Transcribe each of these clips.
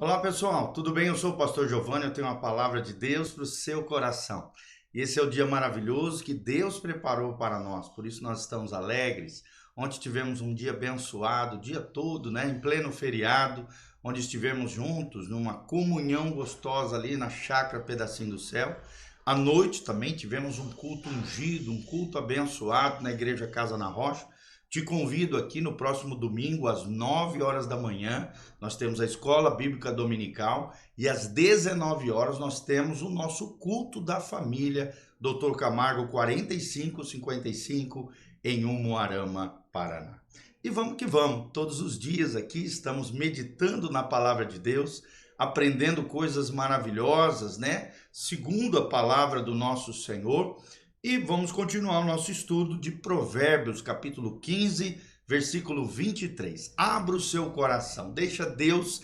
Olá pessoal, tudo bem? Eu sou o pastor Giovanni, eu tenho uma palavra de Deus para o seu coração. Esse é o dia maravilhoso que Deus preparou para nós, por isso nós estamos alegres. Ontem tivemos um dia abençoado, o dia todo, né, em pleno feriado, onde estivemos juntos numa comunhão gostosa ali na chácara Pedacinho do Céu. À noite também tivemos um culto ungido, um culto abençoado na igreja Casa na Rocha. Te convido aqui no próximo domingo, às 9 horas da manhã, nós temos a Escola Bíblica Dominical e às 19 horas nós temos o nosso culto da família, Dr. Camargo 4555, em Umuarama, Paraná. E vamos que vamos, todos os dias aqui estamos meditando na palavra de Deus, aprendendo coisas maravilhosas, né? Segundo a palavra do nosso Senhor. E vamos continuar o nosso estudo de Provérbios, capítulo 15, versículo 23. Abra o seu coração, deixa Deus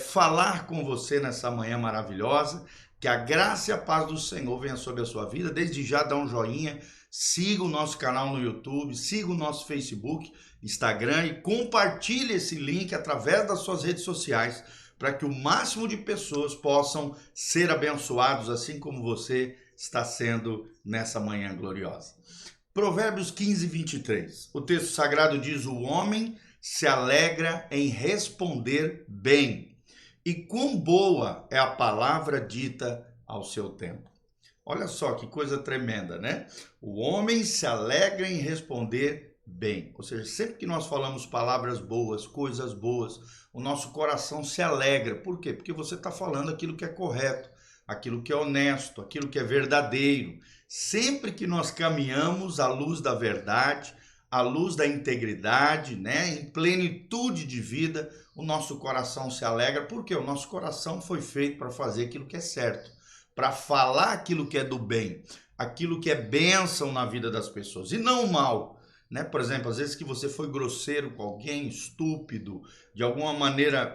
falar com você nessa manhã maravilhosa, que a graça e a paz do Senhor venha sobre a sua vida. Desde já dá um joinha, siga o nosso canal no YouTube, siga o nosso Facebook, Instagram e compartilhe esse link através das suas redes sociais, para que o máximo de pessoas possam ser abençoados, assim como você está sendo nessa manhã gloriosa. Provérbios 15, 23. O texto sagrado diz: o homem se alegra em responder bem, e quão boa é a palavra dita ao seu tempo. Olha só que coisa tremenda, né? O homem se alegra em responder bem. Ou seja, sempre que nós falamos palavras boas, coisas boas, o nosso coração se alegra. Por quê? Porque você está falando aquilo que é correto, aquilo que é honesto, aquilo que é verdadeiro. Sempre que nós caminhamos à luz da verdade, à luz da integridade, né, em plenitude de vida, o nosso coração se alegra, porque o nosso coração foi feito para fazer aquilo que é certo, para falar aquilo que é do bem, aquilo que é bênção na vida das pessoas, e não o mal. Né? Por exemplo, às vezes que você foi grosseiro com alguém, estúpido, de alguma maneira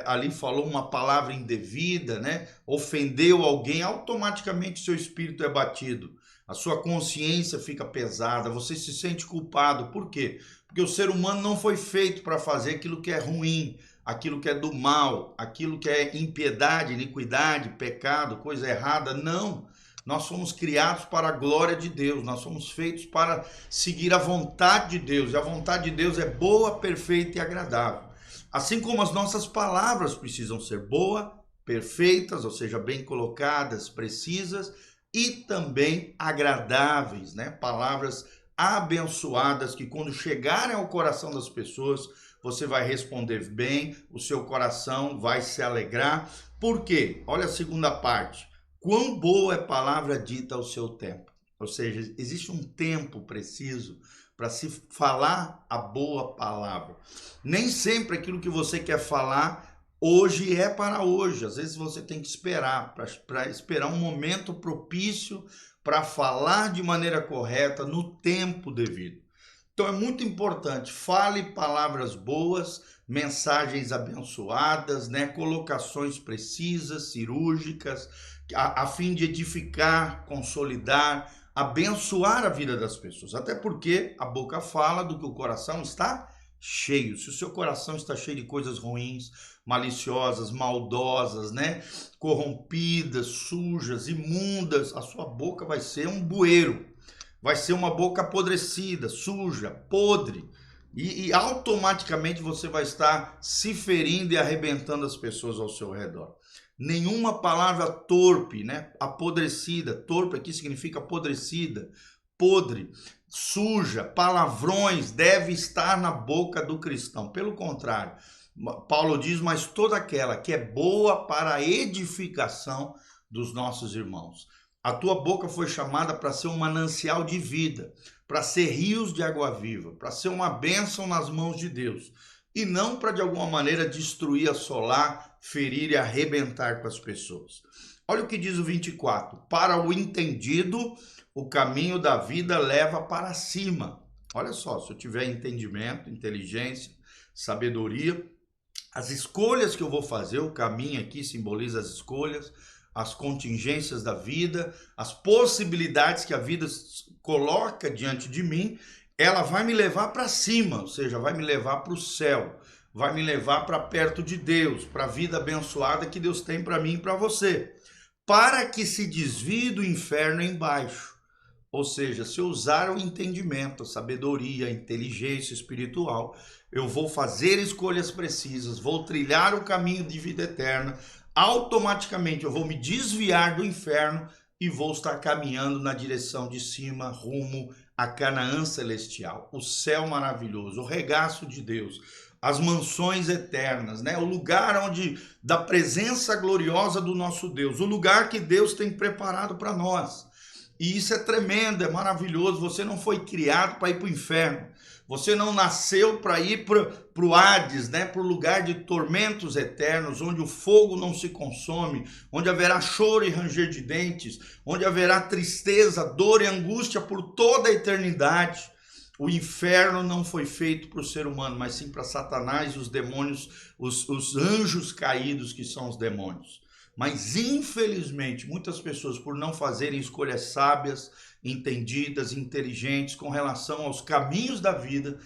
ali falou uma palavra indevida, né? Ofendeu alguém, automaticamente seu espírito é batido, a sua consciência fica pesada, você se sente culpado. Por quê? Porque o ser humano não foi feito para fazer aquilo que é ruim, aquilo que é do mal, aquilo que é impiedade, iniquidade, pecado, coisa errada. Não. Nós somos criados para a glória de Deus, nós somos feitos para seguir a vontade de Deus, e a vontade de Deus é boa, perfeita e agradável. Assim como as nossas palavras precisam ser boas, perfeitas, ou seja, bem colocadas, precisas e também agradáveis, né? Palavras abençoadas que quando chegarem ao coração das pessoas, você vai responder bem, o seu coração vai se alegrar. Por quê? Olha a segunda parte. Quão boa é a palavra dita ao seu tempo. Ou seja, existe um tempo preciso para se falar a boa palavra. Nem sempre aquilo que você quer falar hoje é para hoje. Às vezes você tem que esperar, para esperar um momento propício para falar de maneira correta no tempo devido. Então é muito importante, fale palavras boas, mensagens abençoadas, né? Colocações precisas, cirúrgicas, a fim de edificar, consolidar, abençoar a vida das pessoas. Até porque a boca fala do que o coração está cheio. Se o seu coração está cheio de coisas ruins, maliciosas, maldosas, né? Corrompidas, sujas, imundas, a sua boca vai ser um bueiro. Vai ser uma boca apodrecida, suja, podre. E automaticamente você vai estar se ferindo e arrebentando as pessoas ao seu redor. Nenhuma palavra torpe, né? Apodrecida, torpe aqui significa apodrecida, podre, suja, palavrões deve estar na boca do cristão. Pelo contrário, Paulo diz: mas toda aquela que é boa para a edificação dos nossos irmãos. A tua boca foi chamada para ser um manancial de vida, para ser rios de água viva, para ser uma bênção nas mãos de Deus. E não para, de alguma maneira, destruir, assolar, ferir e arrebentar com as pessoas. Olha o que diz o 24. Para o entendido, o caminho da vida leva para cima. Olha só, se eu tiver entendimento, inteligência, sabedoria, as escolhas que eu vou fazer, o caminho aqui simboliza as escolhas, as contingências da vida, as possibilidades que a vida coloca diante de mim, ela vai me levar para cima, ou seja, vai me levar para o céu, vai me levar para perto de Deus, para a vida abençoada que Deus tem para mim e para você, para que se desvie do inferno embaixo. Ou seja, se eu usar o entendimento, a sabedoria, a inteligência espiritual, eu vou fazer escolhas precisas, vou trilhar o caminho de vida eterna, automaticamente eu vou me desviar do inferno e vou estar caminhando na direção de cima, rumo a Canaã celestial, o céu maravilhoso, o regaço de Deus, as mansões eternas, né? O lugar onde da presença gloriosa do nosso Deus, o lugar que Deus tem preparado para nós. E isso é tremendo, é maravilhoso. Você não foi criado para ir para o inferno. Você não nasceu para ir para o Hades, né? Para o lugar de tormentos eternos, onde o fogo não se consome, onde haverá choro e ranger de dentes, onde haverá tristeza, dor e angústia por toda a eternidade. O inferno não foi feito para o ser humano, mas sim para Satanás e os demônios, os anjos caídos que são os demônios. Mas, infelizmente, muitas pessoas, por não fazerem escolhas sábias, entendidas, inteligentes com relação aos caminhos da vida,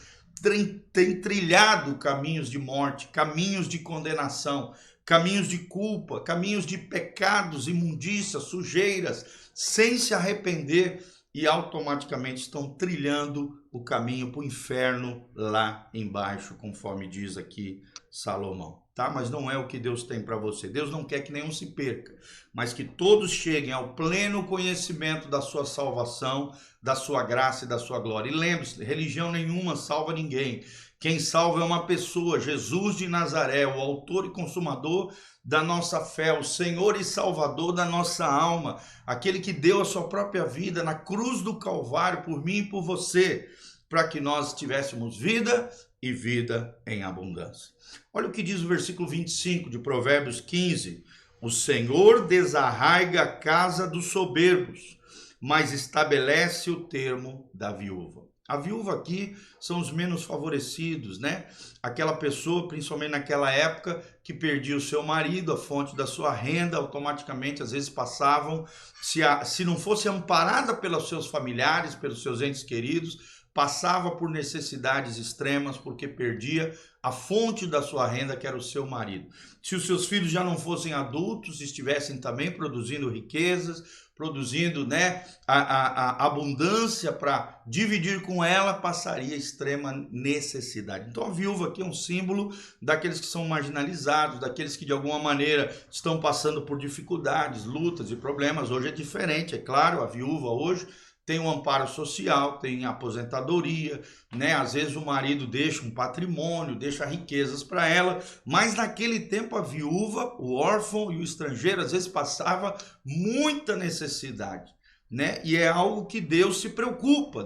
têm trilhado caminhos de morte, caminhos de condenação, caminhos de culpa, caminhos de pecados, imundícias, sujeiras, sem se arrepender e automaticamente estão trilhando o caminho para o inferno lá embaixo, conforme diz aqui Salomão. Tá? Mas não é o que Deus tem para você. Deus não quer que nenhum se perca, mas que todos cheguem ao pleno conhecimento da sua salvação, da sua graça e da sua glória. E lembre-se, religião nenhuma salva ninguém. Quem salva é uma pessoa, Jesus de Nazaré, o autor e consumador da nossa fé, o Senhor e Salvador da nossa alma, aquele que deu a sua própria vida na cruz do Calvário por mim e por você, para que nós tivéssemos vida e vida em abundância. Olha o que diz o versículo 25 de Provérbios 15. O Senhor desarraiga a casa dos soberbos, mas estabelece o termo da viúva. A viúva aqui são os menos favorecidos, né? Aquela pessoa, principalmente naquela época, que perdia o seu marido, a fonte da sua renda, automaticamente, às vezes passavam, se não fosse amparada pelos seus familiares, pelos seus entes queridos, passava por necessidades extremas porque perdia a fonte da sua renda, que era o seu marido. Se os seus filhos já não fossem adultos, estivessem também produzindo riquezas, produzindo, né, a abundância para dividir com ela, passaria extrema necessidade. Então a viúva aqui é um símbolo daqueles que são marginalizados, daqueles que de alguma maneira estão passando por dificuldades, lutas e problemas. Hoje é diferente, é claro, a viúva hoje tem um amparo social, tem aposentadoria, né? Às vezes o marido deixa um patrimônio, deixa riquezas para ela, mas naquele tempo a viúva, o órfão e o estrangeiro às vezes passava muita necessidade, né? E é algo que Deus se preocupa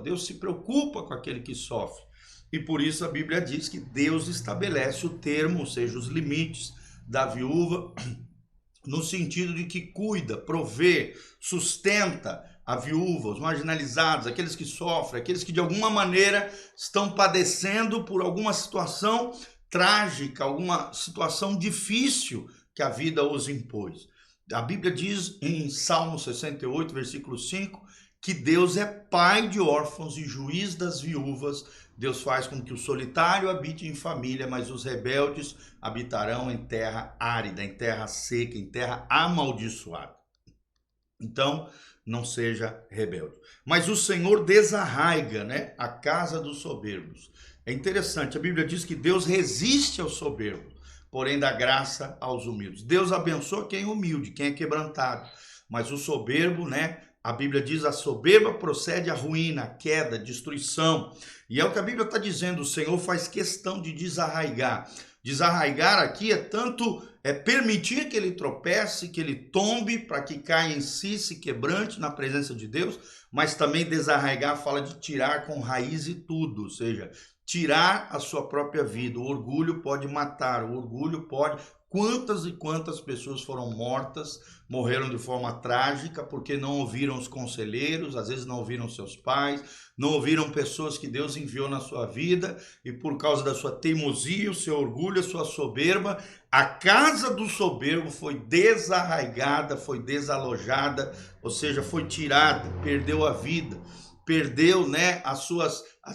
com aquele que sofre. E por isso a Bíblia diz que Deus estabelece o termo, ou seja, os limites da viúva, no sentido de que cuida, provê, sustenta a viúva, os marginalizados, aqueles que sofrem, aqueles que de alguma maneira estão padecendo por alguma situação trágica, alguma situação difícil que a vida os impôs. A Bíblia diz em Salmo 68, versículo 5, que Deus é pai de órfãos e juiz das viúvas. Deus faz com que o solitário habite em família, mas os rebeldes habitarão em terra árida, em terra seca, em terra amaldiçoada. Então, não seja rebelde. Mas o Senhor desarraiga, né, a casa dos soberbos. É interessante, a Bíblia diz que Deus resiste aos soberbos, porém dá graça aos humildes. Deus abençoa quem é humilde, quem é quebrantado. Mas o soberbo, né, a Bíblia diz, a soberba procede à ruína, à queda, à destruição. E é o que a Bíblia está dizendo, o Senhor faz questão de desarraigar. Desarraigar aqui é tanto permitir que ele tropece, que ele tombe, para que caia em si, se quebrante na presença de Deus, mas também desarraigar fala de tirar com raiz e tudo, ou seja, tirar a sua própria vida. O orgulho pode matar, o orgulho pode... Quantas e quantas pessoas foram mortas, morreram de forma trágica porque não ouviram os conselheiros, às vezes não ouviram seus pais, não ouviram pessoas que Deus enviou na sua vida e por causa da sua teimosia, o seu orgulho, a sua soberba, a casa do soberbo foi desarraigada, foi desalojada, ou seja, foi tirada, perdeu a vida, perdeu, né, às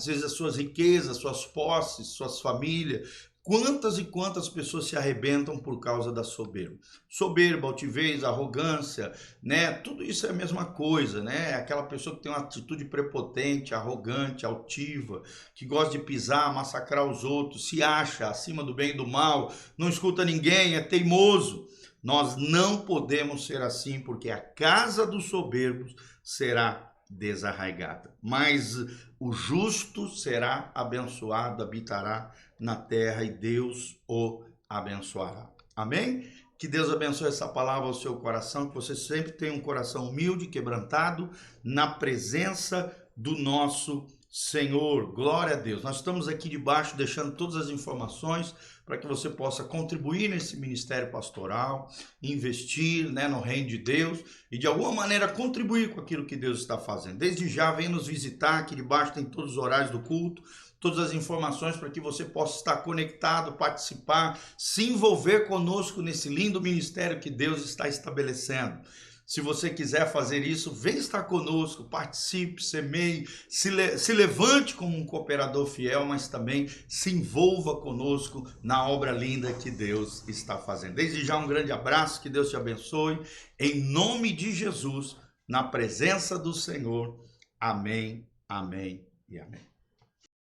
vezes as suas riquezas, suas posses, suas famílias. Quantas e quantas pessoas se arrebentam por causa da soberba? Soberba, altivez, arrogância, né? Tudo isso é a mesma coisa, né? É aquela pessoa que tem uma atitude prepotente, arrogante, altiva, que gosta de pisar, massacrar os outros, se acha acima do bem e do mal, não escuta ninguém, é teimoso. Nós não podemos ser assim, porque a casa dos soberbos será desarraigada. Mas o justo será abençoado, habitará na terra e Deus o abençoará. Amém? Que Deus abençoe essa palavra ao seu coração, que você sempre tenha um coração humilde, quebrantado, na presença do nosso Senhor. Glória a Deus. Nós estamos aqui debaixo deixando todas as informações para que você possa contribuir nesse ministério pastoral, investir, né, no reino de Deus e de alguma maneira contribuir com aquilo que Deus está fazendo. Desde já, vem nos visitar, aqui debaixo tem todos os horários do culto, todas as informações para que você possa estar conectado, participar, se envolver conosco nesse lindo ministério que Deus está estabelecendo. Se você quiser fazer isso, vem estar conosco, participe, semeie, se levante como um cooperador fiel, mas também se envolva conosco na obra linda que Deus está fazendo. Desde já um grande abraço, que Deus te abençoe, em nome de Jesus, na presença do Senhor. Amém, amém e amém.